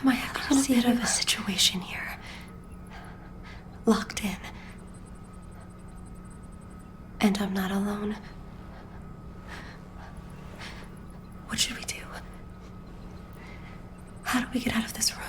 Am I having a bit of a situation here? Locked in. And I'm not alone. What should we do? How do we get out of this room?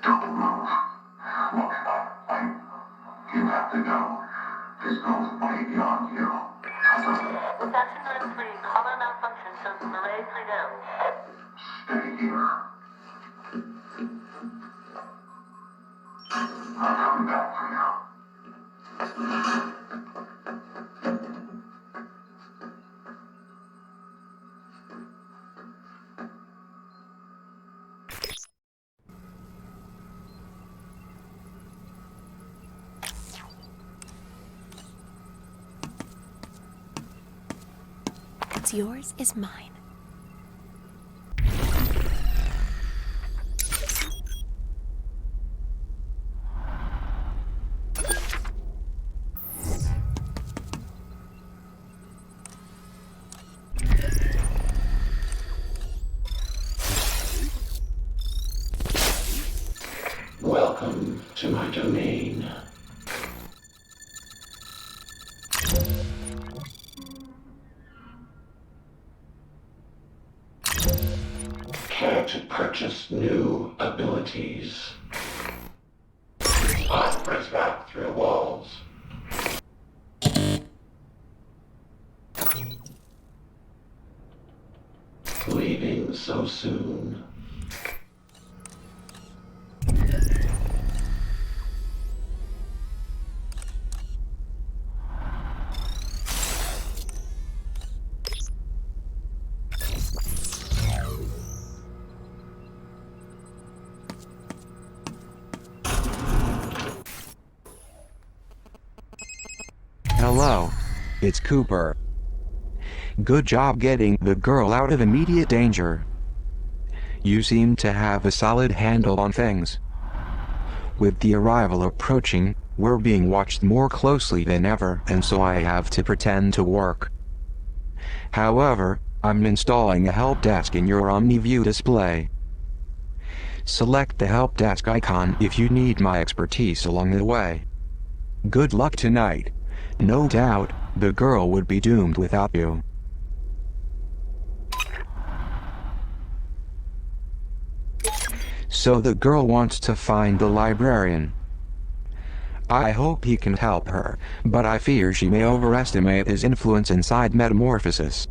Don't move. Look, you have to go. This goes way beyond you. Reception room 3, color malfunction, so Malay 3 down. Stay here. I'll come back for you. What's yours is mine. Welcome to my domain. Care to purchase new abilities? Offers back through walls. Leaving so soon. Hello. It's Cooper. Good job getting the girl out of immediate danger. You seem to have a solid handle on things. With the arrival approaching, we're being watched more closely than ever, and so I have to pretend to work. However, I'm installing a help desk in your OmniView display. Select the help desk icon if you need my expertise along the way. Good luck tonight. No doubt, the girl would be doomed without you. So the girl wants to find the librarian. I hope he can help her, but I fear she may overestimate his influence inside Metamorphosis.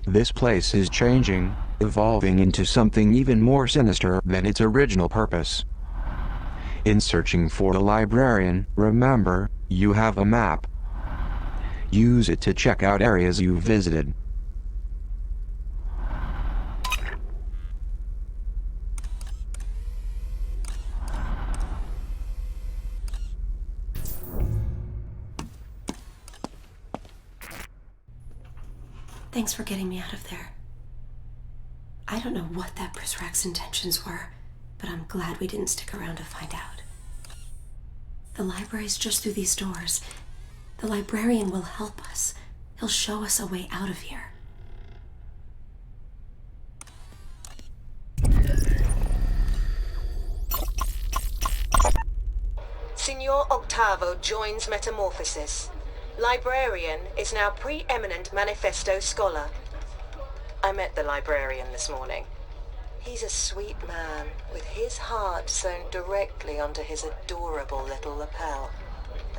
This place is changing, evolving into something even more sinister than its original purpose. In searching for the librarian, remember, you have a map. Use it to check out areas you've visited. Thanks for getting me out of there. I don't know what that Brisrack's intentions were, but I'm glad we didn't stick around to find out. The library's just through these doors. The librarian will help us. He'll show us a way out of here. Signor Octavo joins Metamorphosis. Librarian is now preeminent manifesto scholar. I met the librarian this morning. He's a sweet man, with his heart sewn directly onto his adorable little lapel.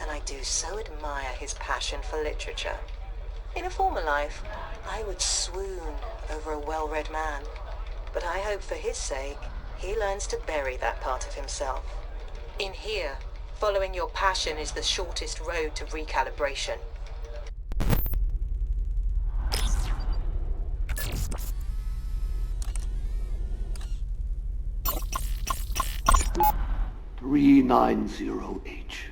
And I do so admire his passion for literature. In a former life, I would swoon over a well-read man. But I hope for his sake, he learns to bury that part of himself. In here, following your passion is the shortest road to recalibration. "390H.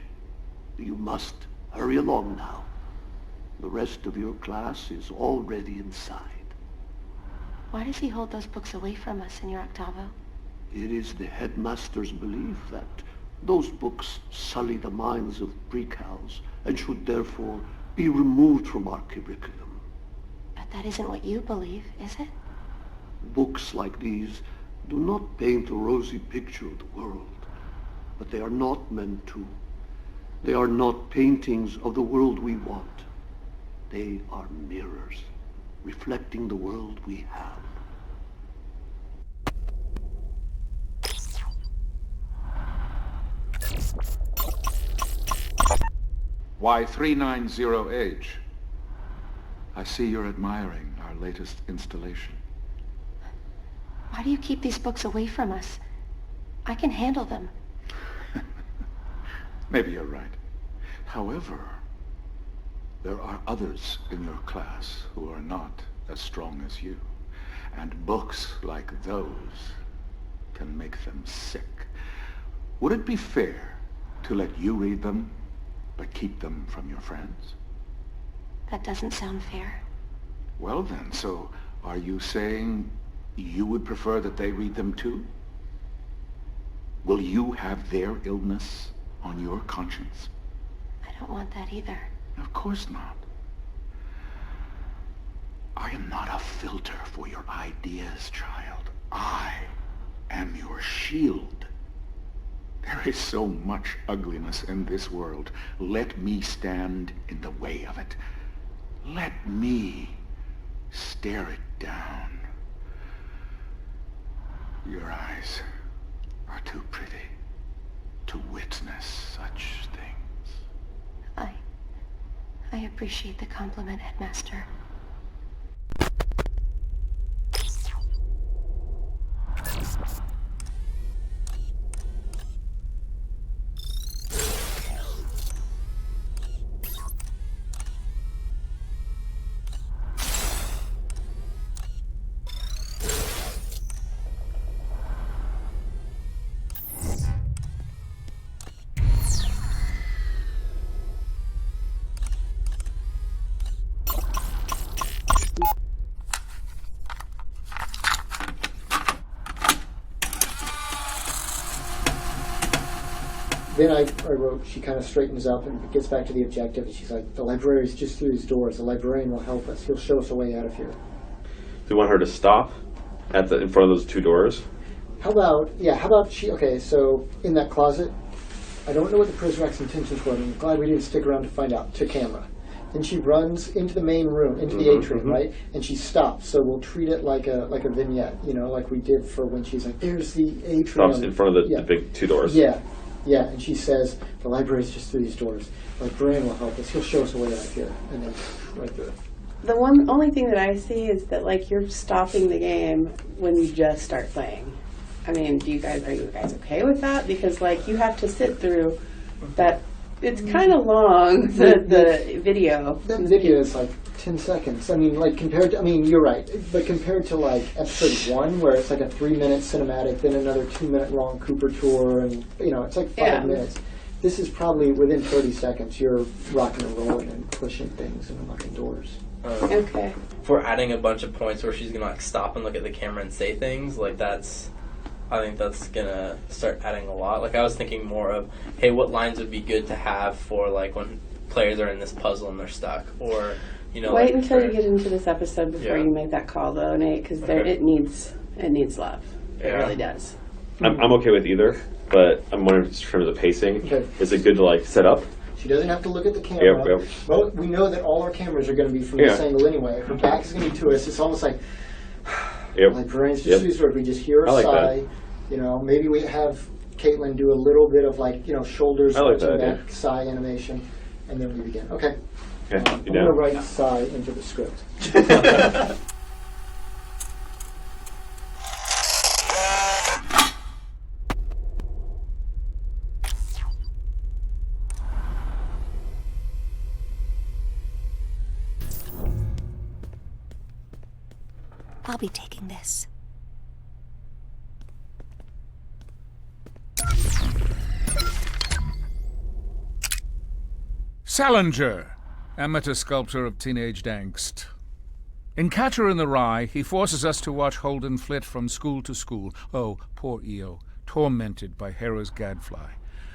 You must hurry along now. The rest of your class is already inside." Why does he hold those books away from us, Senor Octavo? It is the headmaster's belief that those books sully the minds of pre-cals and should therefore be removed from our curriculum. But that isn't what you believe, is it? Books like these do not paint a rosy picture of the world, but they are not meant to. They are not paintings of the world we want. They are mirrors, reflecting the world we have. Why 390H? I see you're admiring our latest installation. Why do you keep these books away from us? I can handle them. Maybe you're right. However, there are others in your class who are not as strong as you. And books like those can make them sick. Would it be fair to let you read them, but keep them from your friends? That doesn't sound fair. Well then, so are you saying you would prefer that they read them too? Will you have their illness on your conscience? I don't want that either. Of course not. I am not a filter for your ideas, child. I am your shield. There is so much ugliness in this world. Let me stand in the way of it. Let me stare it down. Your eyes are too pretty to witness such things. I appreciate the compliment, Headmaster. Then I wrote, she kind of straightens up and gets back to the objective, and she's like, "The librarian's just through these doors. The librarian will help us. He'll show us a way out of here." Do you want her to stop in front of those two doors? How about she, okay, so in that closet, I don't know what the Prisrac's intentions were, and I'm glad we didn't stick around to find out, to camera. Then she runs into the main room, into the atrium, right? And she stops, so we'll treat it like a vignette, like we did for when she's like, "There's the atrium." Stops in front of the big two doors. Yeah, and she says, "The library's just through these doors. The librarian will help us. He'll show us a way out of here." And then right there. The only thing that I see is that, like, you're stopping the game when you just start playing. I mean, are you guys okay with that? Because, like, you have to sit through that. It's kind of long, the video. That video is like 10 seconds. I mean, like, compared to, you're right, but compared to, like, episode 1, where it's like a 3-minute cinematic, then another 2-minute long Cooper tour, and, it's like 5 minutes. This is probably within 30 seconds. You're rocking and rolling and pushing things and unlocking doors. Okay. If we're adding a bunch of points where she's going to, like, stop and look at the camera and say things, like, I think that's going to start adding a lot. Like, I was thinking more of, hey, what lines would be good to have for, like, when players are in this puzzle and they're stuck, or, Wait until you get into this episode before you make that call, though, Nate, because it needs love. It really does. I'm okay with either, but I'm wondering in terms of pacing, is it good to, like, set up? She doesn't have to look at the camera. Yep. Well, we know that all our cameras are going to be from this angle anyway. Her back is going to be to us. It's almost like, brains just these words. We just hear a sigh. That. Maybe we have Caitlin do a little bit of, like, shoulders touching that sigh animation, and then we begin. Okay. I'm going to write sigh into the script. be taking this. Salinger, amateur sculptor of teenage angst. In Catcher in the Rye, he forces us to watch Holden flit from school to school. Oh, poor Eo, tormented by Hera's gadfly.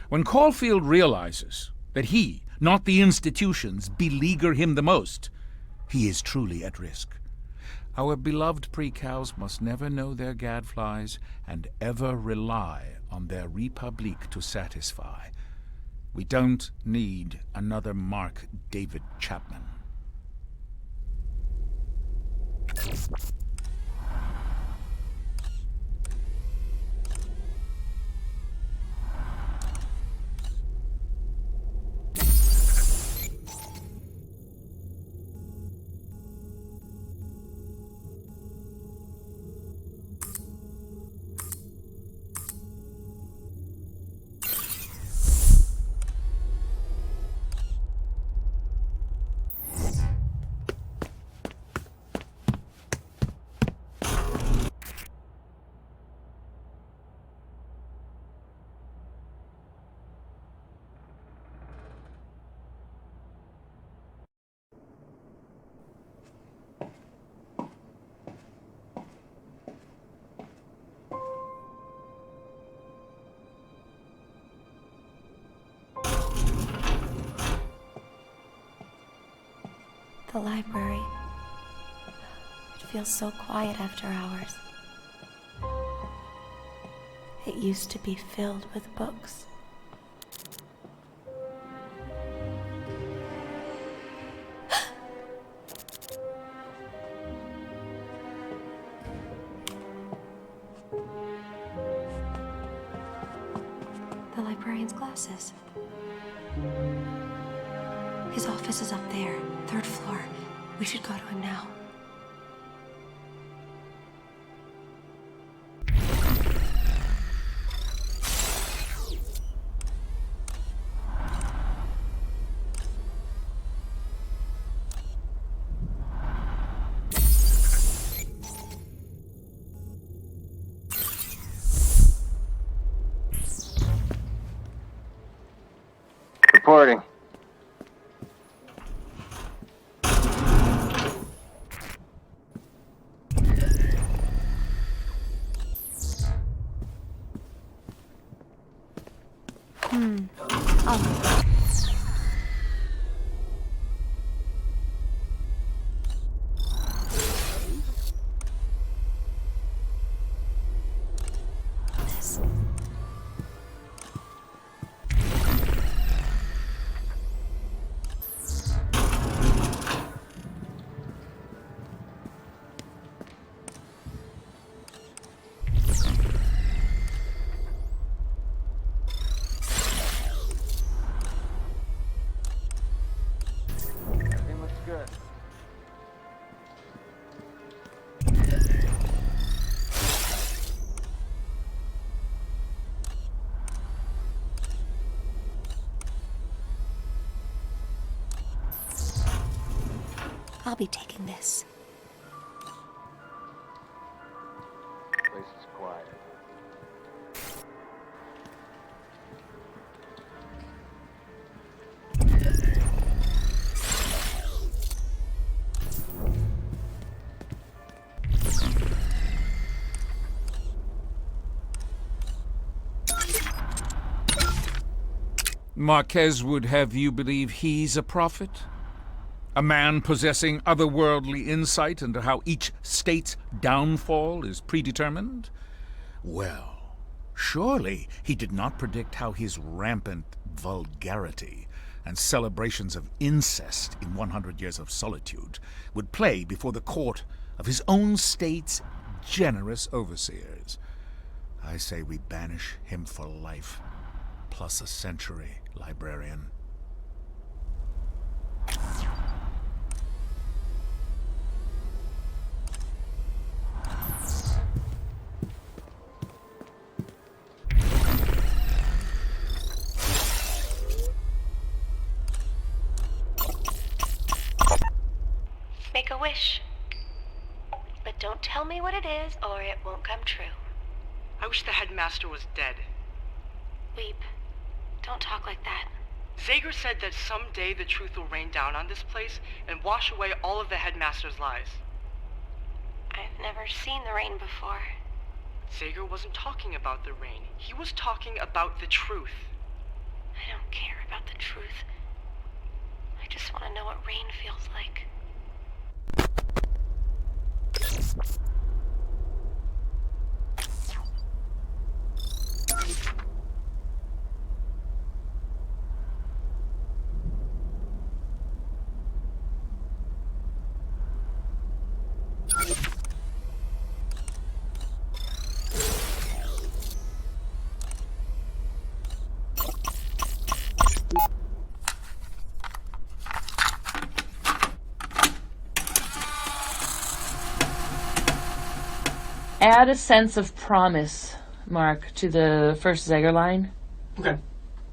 When Caulfield realizes that he, not the institutions, beleaguer him the most, he is truly at risk. Our beloved pre-cows must never know their gadflies and ever rely on their Republique to satisfy. We don't need another Mark David Chapman. The library. It feels so quiet after hours. It used to be filled with books. The librarian's glasses. His office is up there, 3rd floor. We should go to him now. Reporting. I'll be taking this. Place is quiet. Marquez would have you believe he's a prophet? A man possessing otherworldly insight into how each state's downfall is predetermined? Well, surely he did not predict how his rampant vulgarity and celebrations of incest in 100 Years of Solitude would play before the court of his own state's generous overseers. I say we banish him for life, plus a century, librarian. Make a wish, but don't tell me what it is or it won't come true. I wish the headmaster was dead. Weep. Don't talk like that. Zager said that someday the truth will rain down on this place and wash away all of the headmaster's lies. I've never seen the rain before. Zager wasn't talking about the rain. He was talking about the truth. I don't care about the truth. I just want to know what rain feels like. Add a sense of promise, Mark, to the first Zager line. Okay.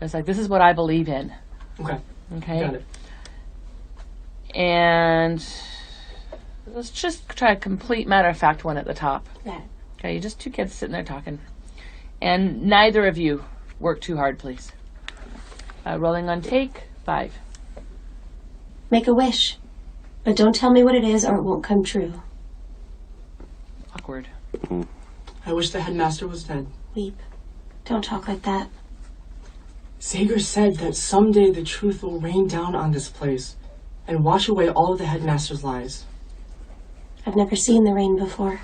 It's like, this is what I believe in. Okay. Okay? Got it. And let's just try a complete matter-of-fact one at the top. Yeah. Okay, just two kids sitting there talking. And neither of you work too hard, please. Rolling on take, 5. Make a wish, but don't tell me what it is or it won't come true. Awkward. I wish the headmaster was dead. Weep. Don't talk like that. Zager said that someday the truth will rain down on this place and wash away all of the headmaster's lies. I've never seen the rain before.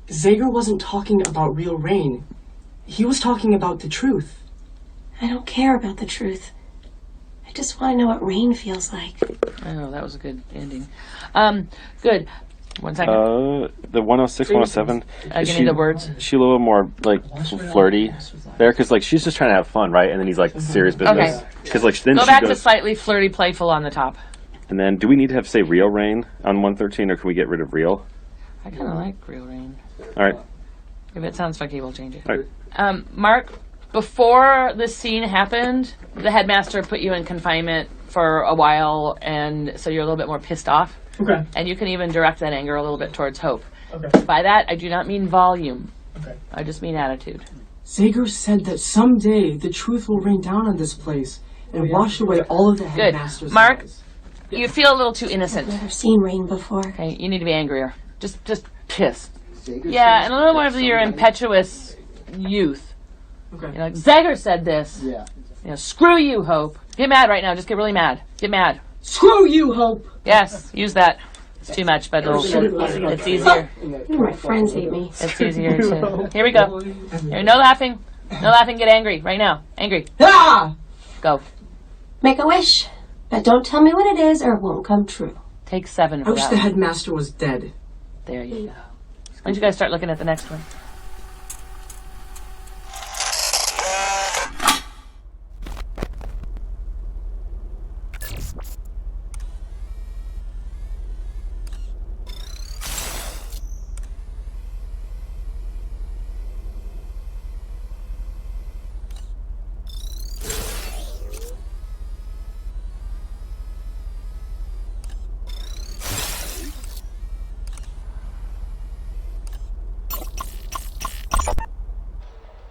Zager wasn't talking about real rain. He was talking about the truth. I don't care about the truth. I just want to know what rain feels like. Oh, that was a good ending. Good. 1 second. The 106, 107. Give me the words. Is she a little more like flirty there? Because like she's just trying to have fun, right? And then he's like serious business. Okay. Because like then Go she back goes, to slightly flirty, playful on the top. And then do we need to have say real rain on 113, or can we get rid of real? I kind of like real rain. All right. If it sounds funky, we'll change it. All right. Mark, before this scene happened, the headmaster put you in confinement for a while, and so you're a little bit more pissed off. Okay. And you can even direct that anger a little bit towards Hope. Okay. By that, I do not mean volume. Okay. I just mean attitude. Zager said that someday the truth will rain down on this place and wash away all of the Good. headmaster's Mark, lies. you feel a little too innocent. I've never seen rain before. Okay, you need to be angrier. Just pissed. Yeah, and a little more of your impetuous youth. Okay. You know, like, Zager said this. Yeah. You know, screw you, Hope. Get mad right now. Just get really mad. Get mad. Screw you, Hope! Yes, use that. It's too much, but it's easier. My friends hate me. It's easier to... Here we go. Here, no laughing. No laughing. Get angry right now. Angry. Ah! Go. Make a wish, but don't tell me what it is or it won't come true. Take 7 I for wish that the one. headmaster was dead. There you go. Why don't you guys start looking at the next one?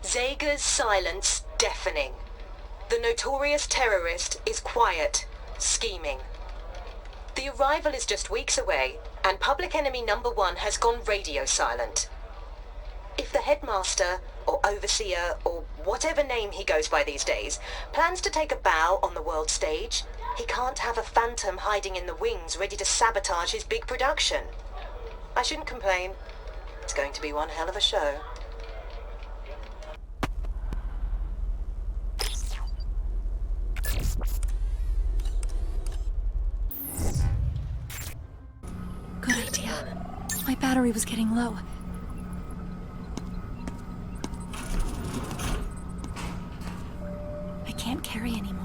Zager's silence deafening. The notorious terrorist is quiet, scheming. The arrival is just weeks away, and public enemy number 1 has gone radio silent. If the headmaster, or overseer, or whatever name he goes by these days, plans to take a bow on the world stage, he can't have a phantom hiding in the wings ready to sabotage his big production. I shouldn't complain. It's going to be one hell of a show. Good idea. My battery was getting low. I can't carry anymore.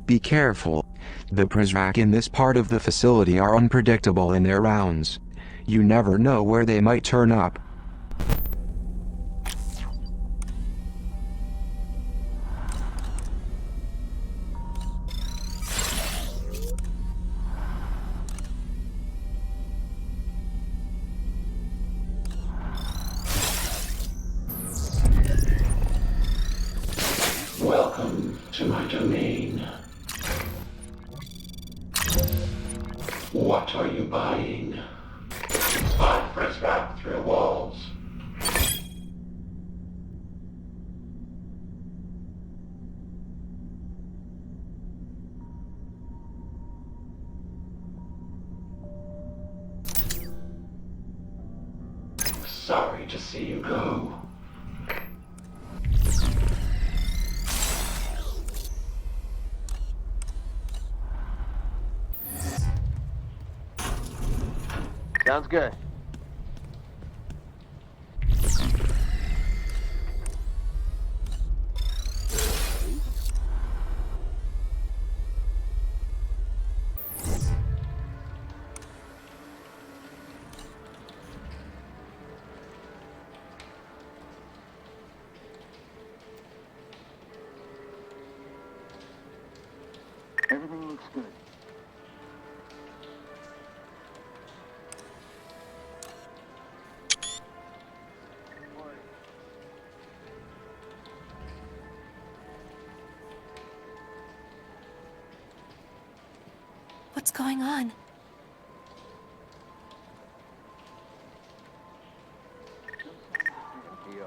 Be careful. The Prizrak in this part of the facility are unpredictable in their rounds. You never know where they might turn up. Welcome to my domain. What are you buying? 5 Prizrak through walls. Sorry to see you go. Sounds good. Everything looks good. What's going on? PR.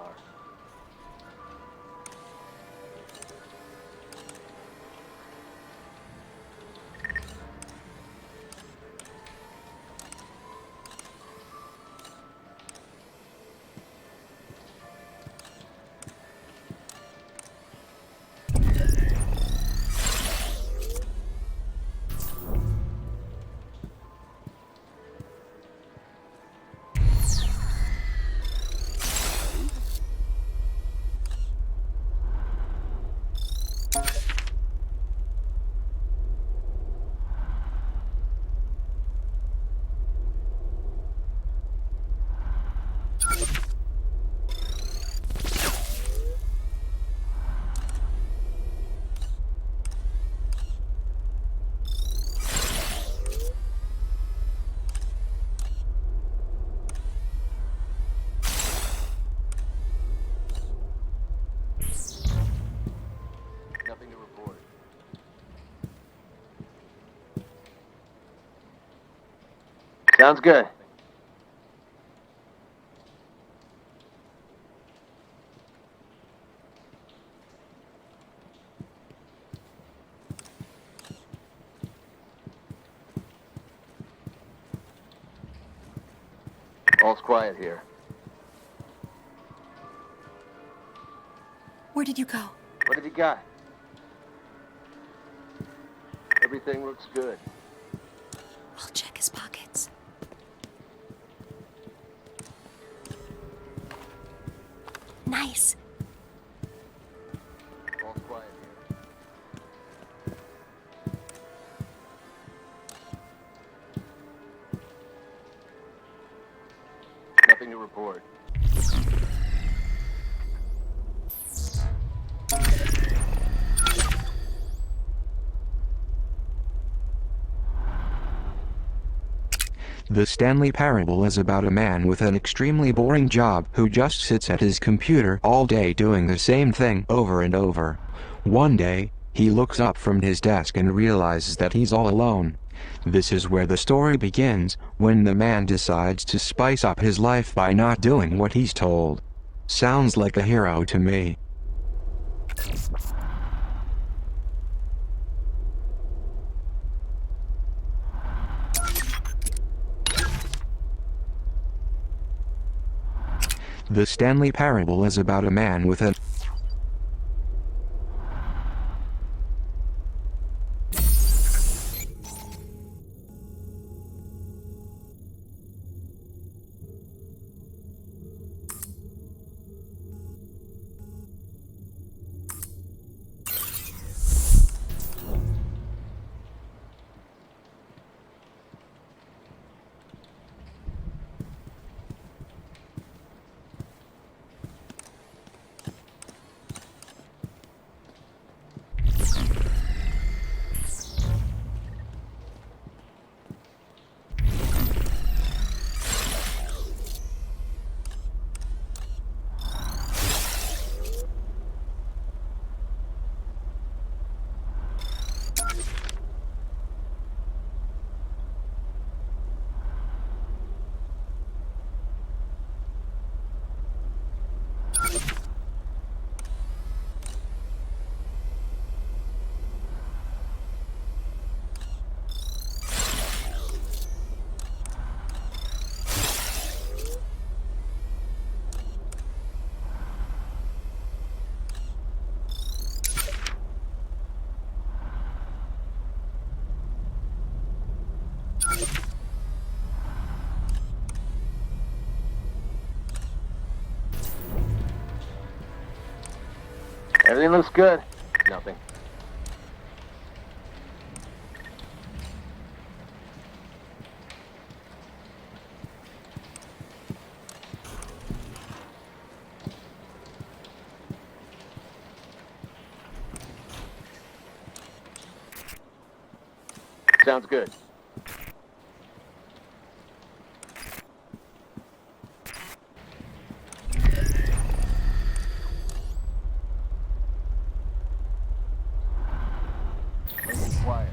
Nothing to report. Sounds good. All's quiet here. Where did you go? What have you got? Everything looks good. I'll check his pockets. Nice. All's quiet here. Nothing to report. The Stanley Parable is about a man with an extremely boring job who just sits at his computer all day doing the same thing over and over. One day, he looks up from his desk and realizes that he's all alone. This is where the story begins, when the man decides to spice up his life by not doing what he's told. Sounds like a hero to me. The Stanley Parable is about a man with an Everything looks good. Nothing. Sounds good. Quiet.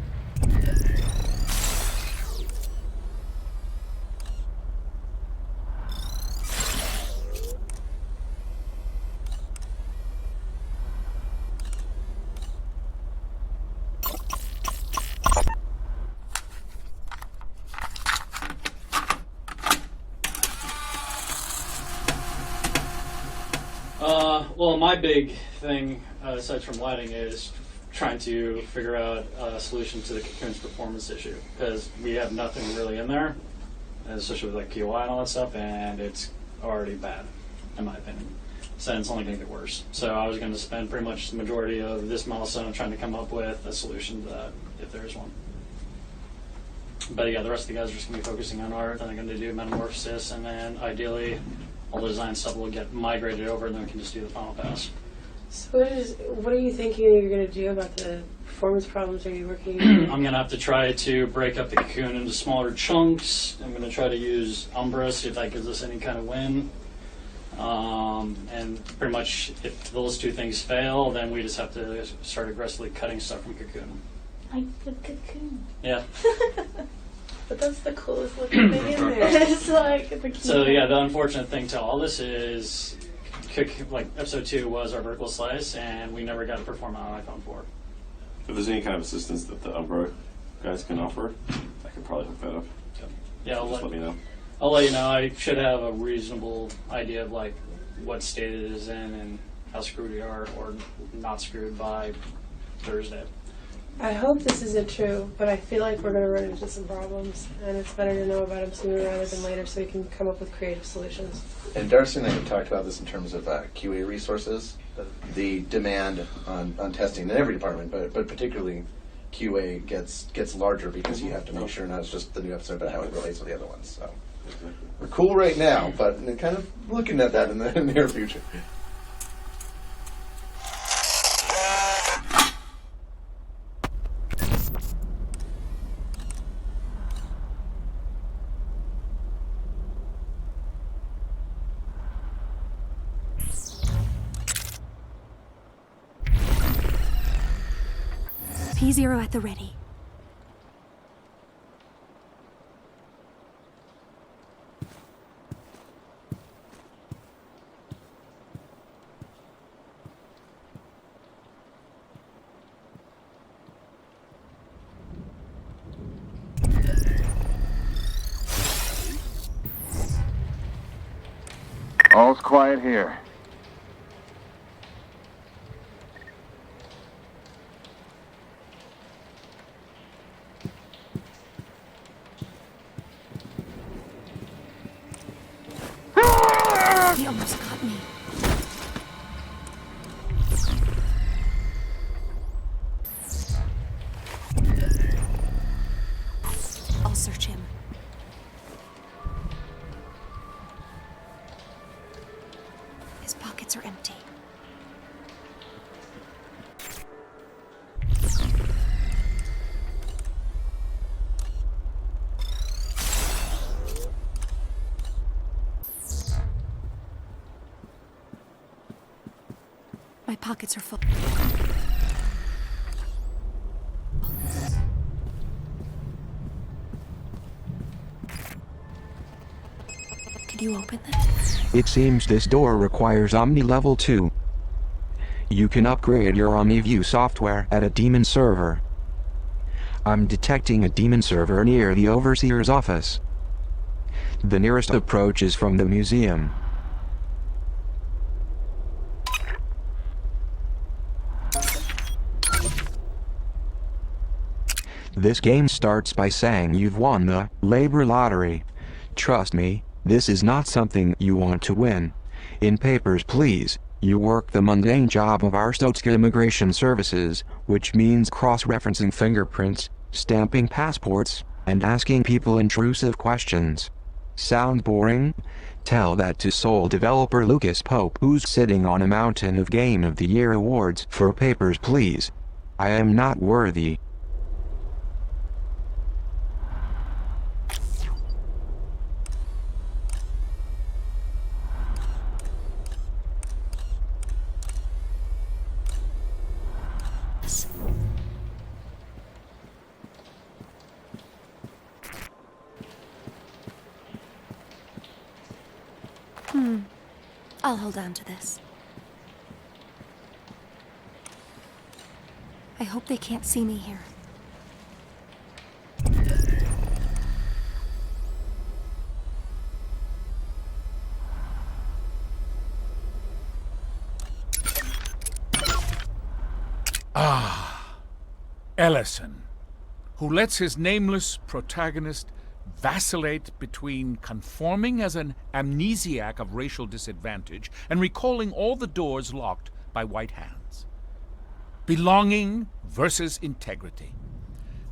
Well, my big thing, aside from lighting, is trying to figure out a solution to the cocoon's performance issue, because we have nothing really in there, especially with like POI and all that stuff, and it's already bad, in my opinion. So it's only going to get worse. So I was going to spend pretty much the majority of this milestone trying to come up with a solution to that, if there is one. But yeah, the rest of the guys are just going to be focusing on art, and they're going to do metamorphosis, and then ideally all the design stuff will get migrated over, and then we can just do the final pass. So what are you thinking you're going to do about the performance problems? Are you working? I'm going to have to try to break up the cocoon into smaller chunks. I'm going to try to use Umbra, see if that gives us any kind of win. And pretty much if those two things fail, then we just have to start aggressively cutting stuff from cocoon. Like the cocoon. Yeah. But that's the coolest looking thing in there. It's like the cocoon. So yeah, the unfortunate thing to all this is, like episode 2 was our vertical slice, and we never got to perform on iPhone 4. If there's any kind of assistance that the Umbra guys can offer, I could probably hook that up. Yeah, Just let me know. I'll let you know. I should have a reasonable idea of like what state it is in and how screwed we are or not screwed by Thursday. I hope this isn't true, but I feel like we're going to run into some problems, and it's better to know about them sooner rather than later so we can come up with creative solutions. And Darcy and I have talked about this in terms of QA resources, the demand on testing in every department, but particularly QA gets larger because you have to make sure not it's just the new episode, but how it relates with the other ones. So we're cool right now, but kind of looking at that in the near future. P0 at the ready. All's quiet here. He almost got me. I'll search him. His pockets are empty. My pockets are full. Could you open this? It seems this door requires Omni Level 2. You can upgrade your OmniView software at a demon server. I'm detecting a demon server near the Overseer's office. The nearest approach is from the museum. This game starts by saying you've won the labor lottery. Trust me, this is not something you want to win. In papers, please. You work the mundane job of Arstotzka Immigration Services, which means cross-referencing fingerprints, stamping passports, and asking people intrusive questions. Sound boring? Tell that to sole developer Lucas Pope, who's sitting on a mountain of Game of the Year awards for Papers, Please. I am not worthy. I'll hold on to this. I hope they can't see me here. Ellison, who lets his nameless protagonist vacillate between conforming as an amnesiac of racial disadvantage and recalling all the doors locked by white hands. Belonging versus integrity.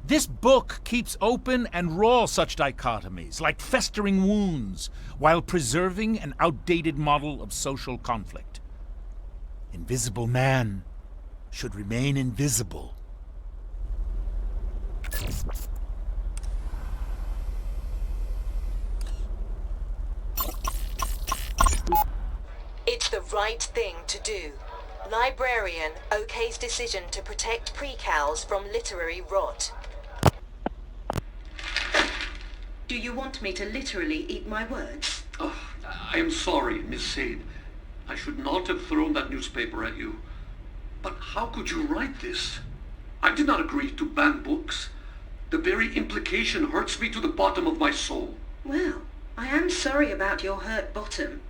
This book keeps open and raw such dichotomies, like festering wounds, while preserving an outdated model of social conflict. Invisible man should remain invisible. It's the right thing to do. Librarian okay's decision to protect precals from literary rot. Do you want me to literally eat my words? Oh, I am sorry, Miss Sade. I should not have thrown that newspaper at you. But how could you write this? I did not agree to ban books. The very implication hurts me to the bottom of my soul. Well, I am sorry about your hurt bottom.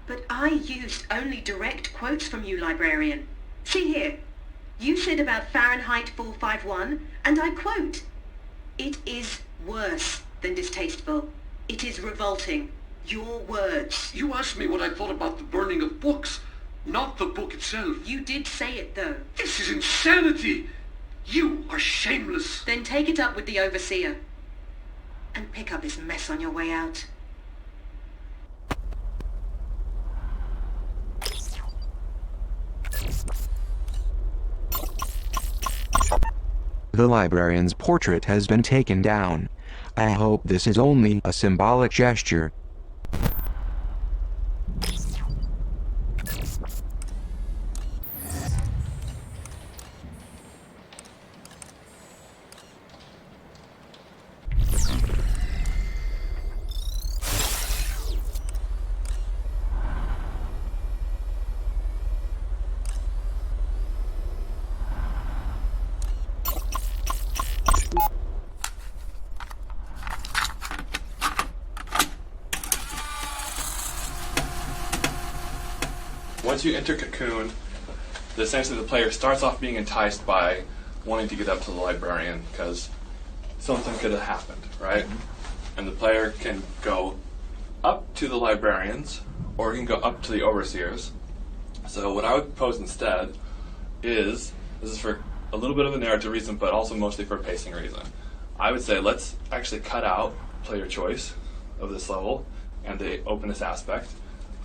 But I used only direct quotes from you, Librarian. See here. You said about Fahrenheit 451, and I quote, "It is worse than distasteful. It is revolting. Your words." You asked me what I thought about the burning of books, not the book itself. You did say it, though. This is insanity! You are shameless. Then take it up with the overseer. And pick up this mess on your way out. The librarian's portrait has been taken down. I hope this is only a symbolic gesture. Once you enter Cocoon, essentially the player starts off being enticed by wanting to get up to the librarian because something could have happened, right? And the player can go up to the librarians or can go up to the overseers. So what I would propose instead is, this is for a little bit of a narrative reason, but also mostly for a pacing reason. I would say let's actually cut out player choice of this level and the openness aspect.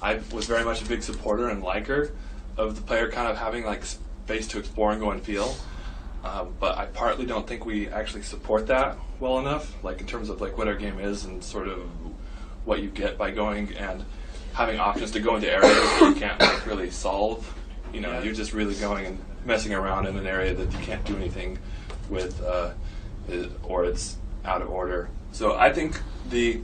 I was very much a big supporter and liker of the player kind of having like space to explore and go and feel, but I partly don't think we actually support that well enough, like in terms of like what our game is and sort of what you get by going and having options to go into areas that you can't like really solve. You know, you're just really going and messing around in an area that you can't do anything with, or it's out of order. So I think the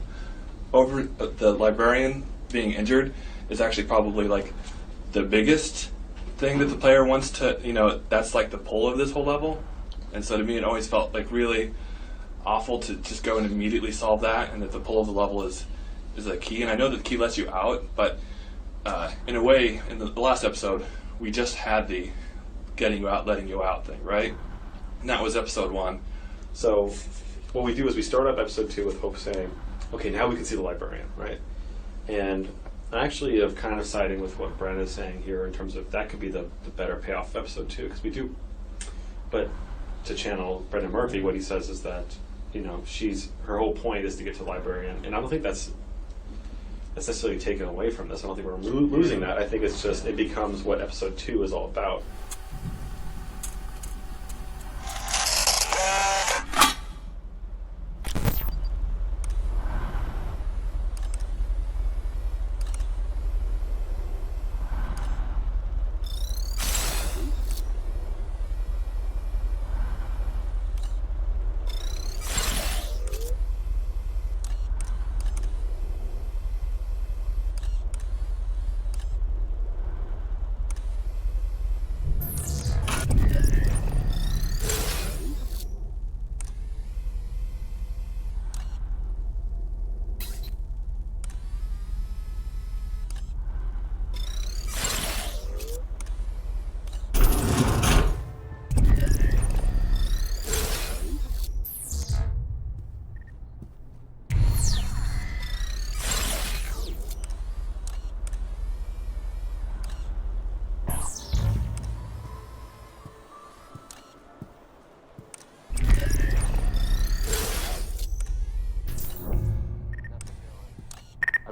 librarian being injured is actually probably like the biggest thing that the player wants to, you know, that's like the pull of this whole level. And so to me it always felt like really awful to just go and immediately solve that, and that the pull of the level is a key. And I know that the key lets you out, but in a way, in the last episode, we just had the getting you out, letting you out thing, right? And that was episode 1. So what we do is we start up episode 2 with Hope saying, okay, now we can see the librarian, right? And I actually am kind of siding with what Brent is saying here in terms of that could be the better payoff of episode 2, because we do. But to channel Brendan Murphy, what he says is that, you know, her whole point is to get to the librarian, and I don't think that's necessarily taken away from this. I don't think we're losing that. I think it's just it becomes what episode 2 is all about.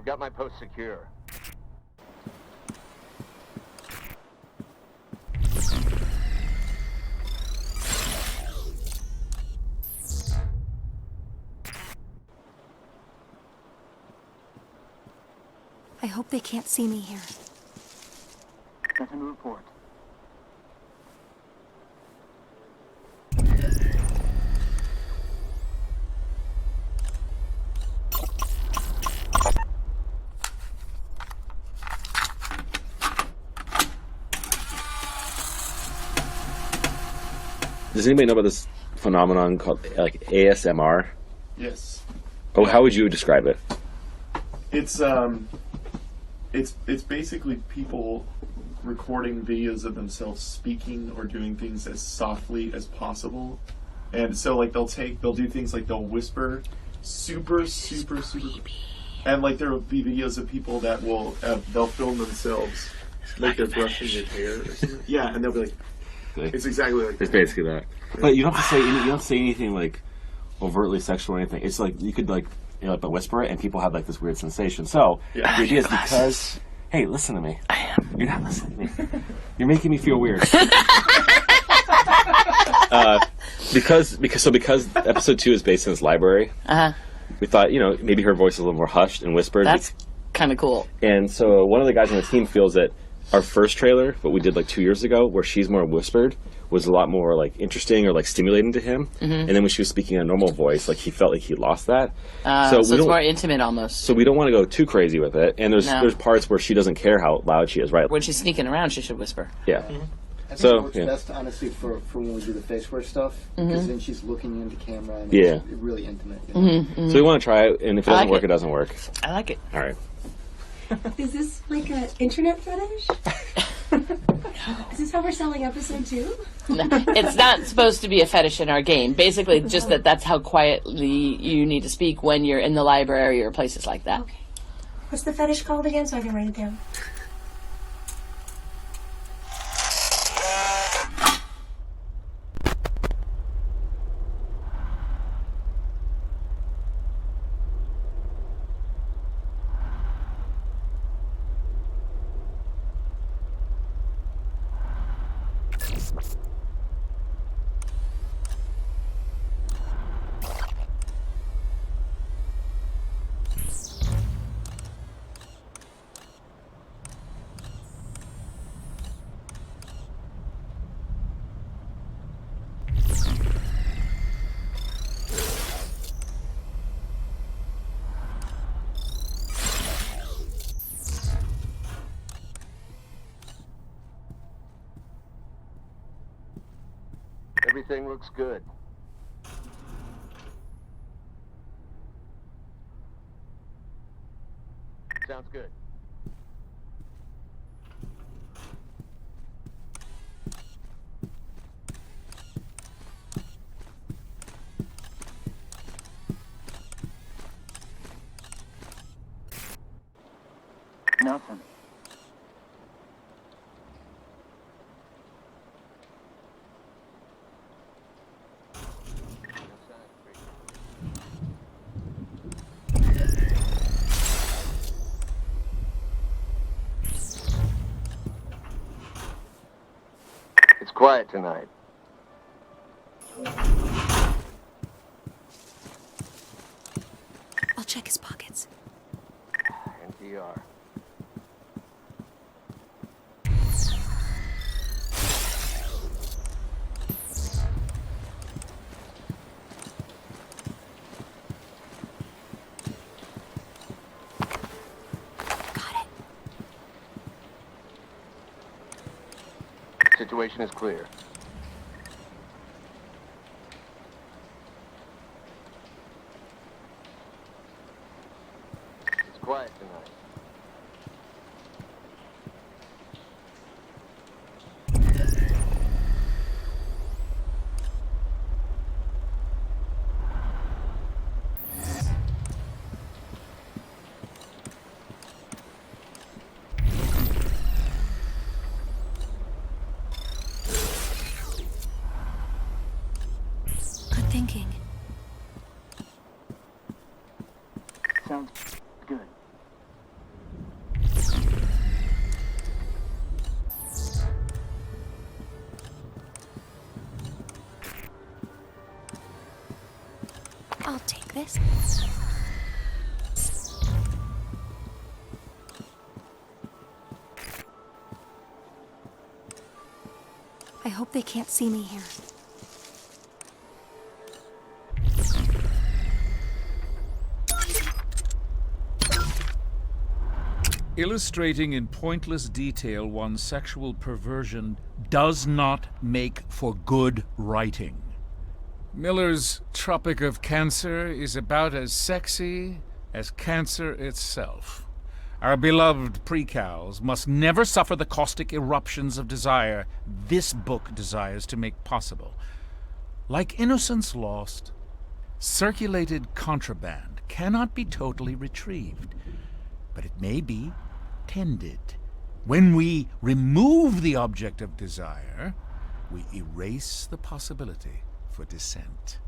Got my post secure. I hope they can't see me here. Nothing to report. Does anybody know about this phenomenon called like ASMR? Yes. Oh, how would you describe it? It's basically people recording videos of themselves speaking or doing things as softly as possible, and so like they'll do things like they'll whisper super, and like there will be videos of people that will they'll film themselves like they're brushing their hair or something. Yeah, and they'll be like. It's exactly like it's basically that. But you don't have to say anything like overtly sexual or anything. It's like you could like but whisper it, and people have like this weird sensation. So the idea is because hey, listen to me. I am. You're not listening to me. You're making me feel weird. Because episode 2 is based in this library. We thought maybe her voice is a little more hushed and whispered. That's kind of cool. And so one of the guys on the team feels that. Our first trailer, what we did like 2 years ago, where she's more whispered, was a lot more like interesting or like stimulating to him. Mm-hmm. And then when she was speaking in a normal voice, like he felt like he lost that. So it's more intimate almost. So we don't want to go too crazy with it. And there's parts where she doesn't care how loud she is, right? When she's sneaking around, she should whisper. Yeah. Mm-hmm. I think it works best, honestly, for when we do the face square stuff, because then she's looking into camera and it's really intimate. You know? Mm-hmm. So we want to try it, and if it doesn't work, it doesn't work. I like it. All right. Is this like an internet fetish? Is this how we're selling episode 2? No, it's not supposed to be a fetish in our game. Basically, just that's how quietly you need to speak when you're in the library or places like that. Okay. What's the fetish called again so I can write it down? Everything looks good. Sounds good. Nothing. It's quiet tonight. I'll check his pockets. NPR. Situation is clear. It's quiet tonight. Good thinking. Sounds good. I'll take this. I hope they can't see me here. Illustrating in pointless detail one's sexual perversion does not make for good writing. Miller's Tropic of Cancer is about as sexy as cancer itself. Our beloved precals must never suffer the caustic eruptions of desire this book desires to make possible. Like Innocence Lost, circulated contraband cannot be totally retrieved, but it may be tended. When we remove the object of desire, we erase the possibility for dissent.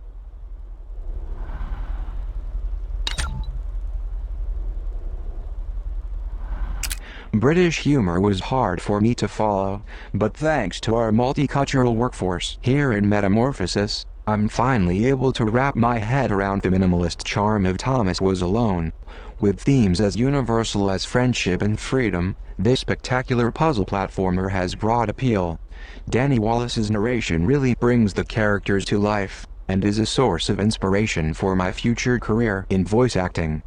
British humor was hard for me to follow, but thanks to our multicultural workforce here in Metamorphosis, I'm finally able to wrap my head around the minimalist charm of Thomas Was Alone. With themes as universal as friendship and freedom, this spectacular puzzle platformer has broad appeal. Danny Wallace's narration really brings the characters to life, and is a source of inspiration for my future career in voice acting.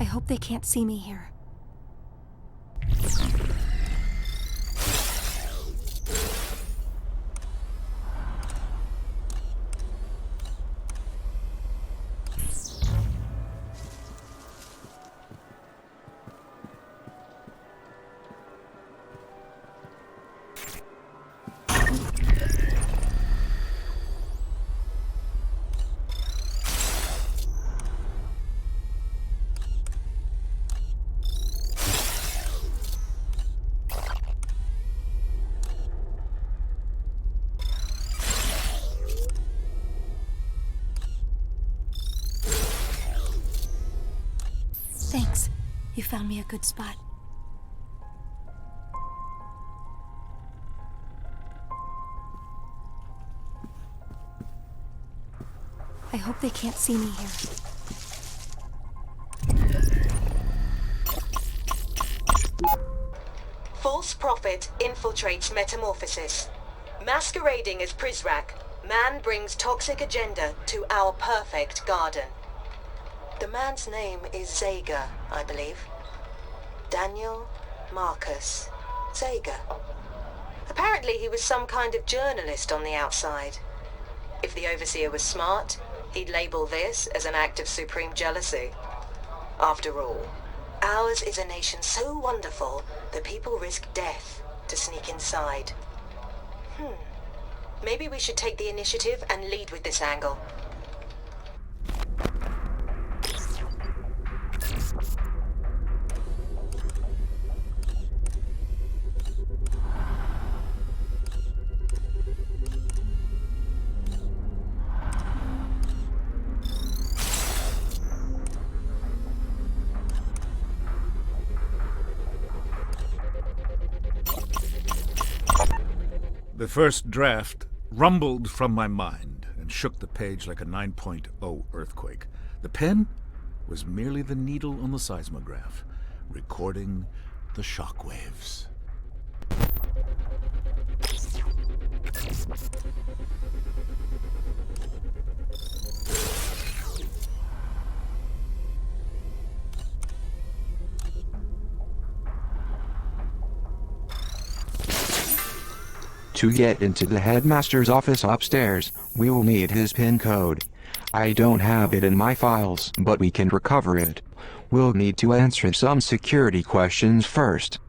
I hope they can't see me here. You found me a good spot. I hope they can't see me here. False prophet infiltrates Metamorphosis. Masquerading as Prizrak, man brings toxic agenda to our perfect garden. The man's name is Zager, I believe. Daniel Marcus Zager. Apparently he was some kind of journalist on the outside. If the overseer was smart, he'd label this as an act of supreme jealousy. After all, ours is a nation so wonderful that people risk death to sneak inside. Maybe we should take the initiative and lead with this angle. The first draft rumbled from my mind and shook the page like a 9.0 earthquake. The pen was merely the needle on the seismograph, recording the shockwaves. To get into the headmaster's office upstairs, we will need his PIN code. I don't have it in my files, but we can recover it. We'll need to answer some security questions first.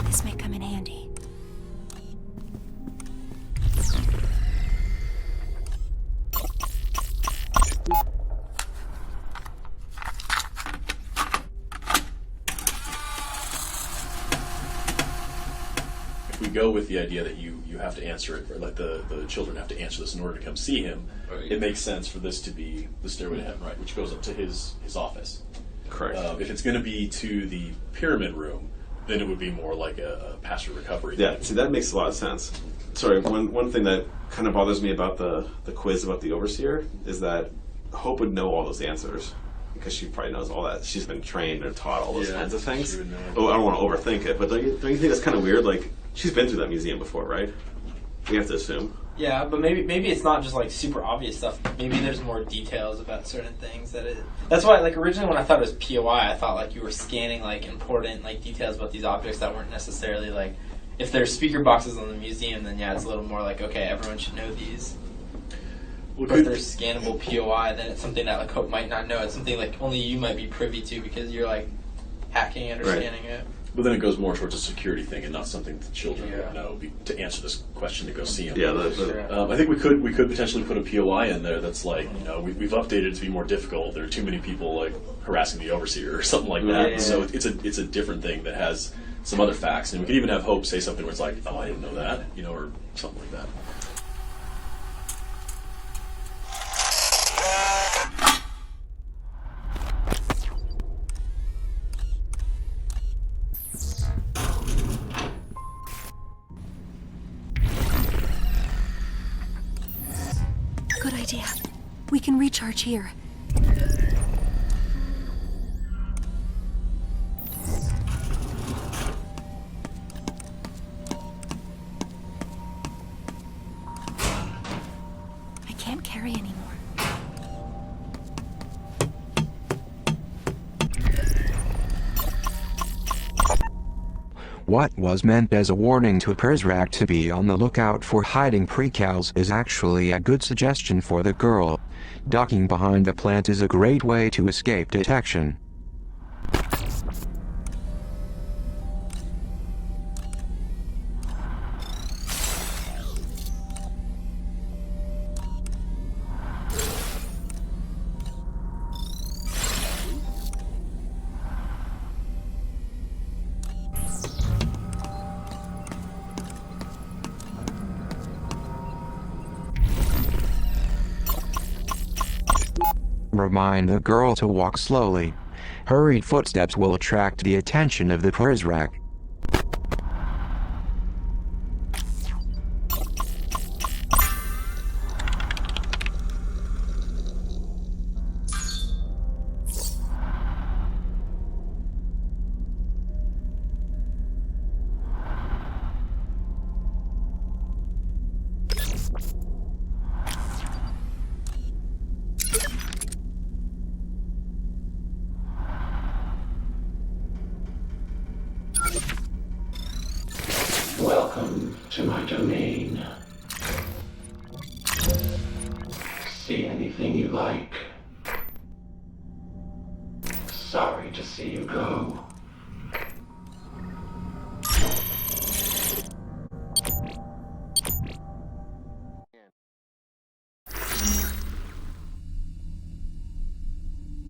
This may come in handy. If we go with the idea that you have to answer it, or like the children have to answer this in order to come see him, right, it makes sense for this to be the stairway to heaven, right, which goes up to his office. Correct. If it's going to be to the pyramid room, then it would be more like a pastor recovery. Yeah, see, that makes a lot of sense. Sorry, one thing that kind of bothers me about the quiz about the overseer is that Hope would know all those answers because she probably knows all that. She's been trained or taught all those kinds of things. Oh, I don't want to overthink it, but don't you think that's kind of weird? Like, she's been through that museum before, right? We have to assume. Yeah, but maybe it's not just like super obvious stuff. Maybe there's more details about certain things that's why, like, originally when I thought it was POI, I thought like you were scanning like important like details about these objects that weren't necessarily like, if there's speaker boxes in the museum, then yeah, it's a little more like, okay, everyone should know these. But if there's scannable POI, then it's something that like Hope might not know. It's something like only you might be privy to because you're like hacking it or scanning it. But then it goes more towards a security thing and not something that children would know to answer this question to go see him. Yeah, I think we could potentially put a POI in there that's like, you know, we've updated it to be more difficult. There are too many people like harassing the overseer or something like that. Yeah. So it's a different thing that has some other facts, and we could even have Hope say something where it's like, oh, I didn't know that, you know, or something like that. Good idea. We can recharge here. I can't carry anymore. What was meant as a warning to Prizrak to be on the lookout for hiding precals is actually a good suggestion for the girl. Ducking behind the plant is a great way to escape detection. Remind the girl to walk slowly. Hurried footsteps will attract the attention of the Prizrak. Welcome to my domain. See anything you like. Sorry to see you go.